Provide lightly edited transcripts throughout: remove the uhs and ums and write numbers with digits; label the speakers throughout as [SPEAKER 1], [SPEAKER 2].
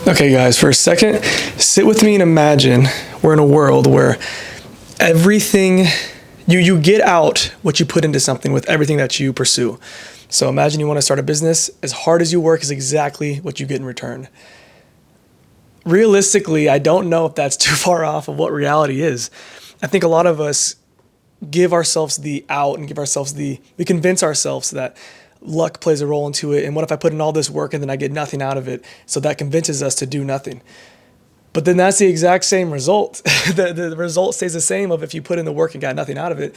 [SPEAKER 1] Okay, guys, for a second, sit with me and imagine we're in a world where everything you get out what you put into something with everything that you pursue. So imagine you want to start a business. As hard as you work is exactly what you get in return. Realistically, I don't know if that's too far off of what reality is. I think a lot of us give ourselves the out and we convince ourselves that luck plays a role into it. And what if I put in all this work and then I get nothing out of it? So that convinces us to do nothing. But then that's the exact same result. The result stays the same of if you put in the work and got nothing out of it.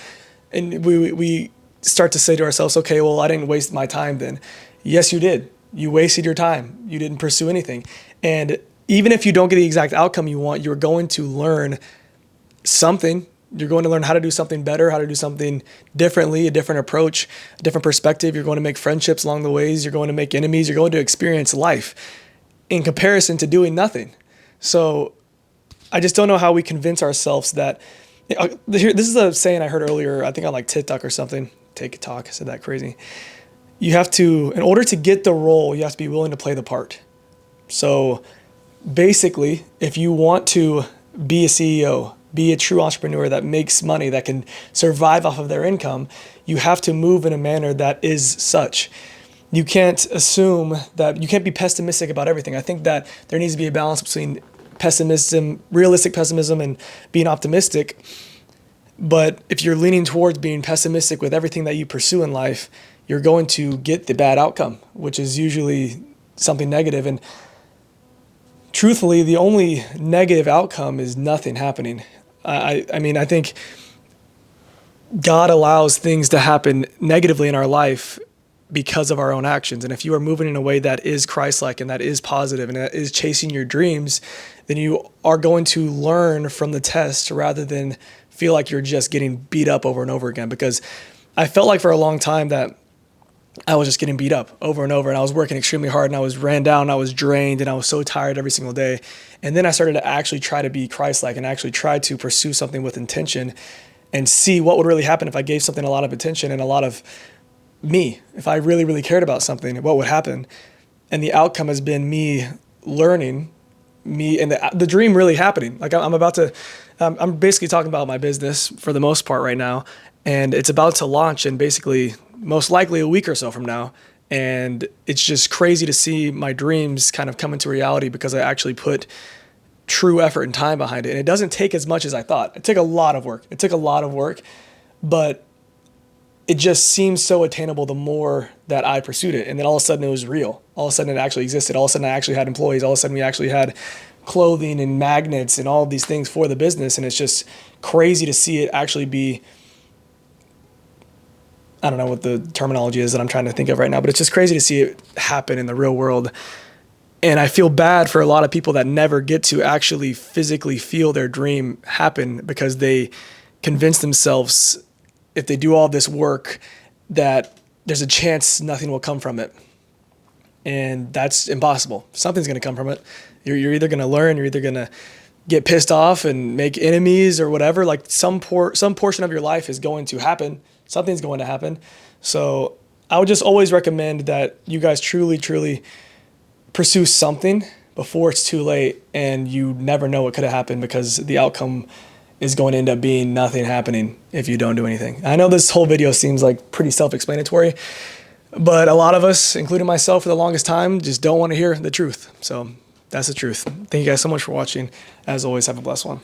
[SPEAKER 1] And we start to say to ourselves, okay, well, I didn't waste my time then. Yes, you did. You wasted your time. You didn't pursue anything. And even if you don't get the exact outcome you want, you're going to learn something. You're going to learn how to do something better, how to do something differently, a different approach, a different perspective. You're going to make friendships along the ways. You're going to make enemies. You're going to experience life in comparison to doing nothing. So I just don't know how we convince ourselves that. This is a saying I heard earlier, I think on like TikTok or something. TikTok, I said that crazy. You have to, in order to get the role, you have to be willing to play the part. So basically, if you want to be a CEO, be a true entrepreneur that makes money, that can survive off of their income, you have to move in a manner that is such. You can't assume that, you can't be pessimistic about everything. I think that there needs to be a balance between pessimism, realistic pessimism, and being optimistic. But if you're leaning towards being pessimistic with everything that you pursue in life, you're going to get the bad outcome, which is usually something negative. And truthfully, the only negative outcome is nothing happening. I mean, I think God allows things to happen negatively in our life because of our own actions. And if you are moving in a way that is Christ-like and that is positive and that is chasing your dreams, then you are going to learn from the test rather than feel like you're just getting beat up over and over again. Because I felt like for a long time that I was just getting beat up over and over, and I was working extremely hard, and I was ran down, and I was drained, and I was so tired every single day. And then I started to actually try to be Christ-like and actually try to pursue something with intention and see what would really happen if I gave something a lot of attention and a lot of me. If I really, really cared about something, what would happen? And the outcome has been me learning, me and the dream really happening. Like I'm basically talking about my business for the most part right now, and it's about to launch in basically most likely a week or so from now. And it's just crazy to see my dreams kind of come into reality because I actually put true effort and time behind it. And it doesn't take as much as I thought. It took a lot of work. But it just seems so attainable the more that I pursued it. And then all of a sudden it was real. All of a sudden it actually existed. All of a sudden I actually had employees. All of a sudden we actually had clothing and magnets and all of these things for the business. And it's just crazy to see it actually be, I don't know what the terminology is that I'm trying to think of right now, but it's just crazy to see it happen in the real world. And I feel bad for a lot of people that never get to actually physically feel their dream happen because they convince themselves if they do all this work that there's a chance nothing will come from it. And that's impossible. Something's going to come from it. You're either going to learn, you're either going to get pissed off and make enemies or whatever. Like some portion of your life is going to happen. Something's going to happen. So I would just always recommend that you guys truly, truly pursue something before it's too late, and you never know what could have happened because the outcome is going to end up being nothing happening if you don't do anything. I know this whole video seems like pretty self-explanatory, but a lot of us, including myself for the longest time, just don't want to hear the truth. So that's the truth. Thank you guys so much for watching. As always, have a blessed one.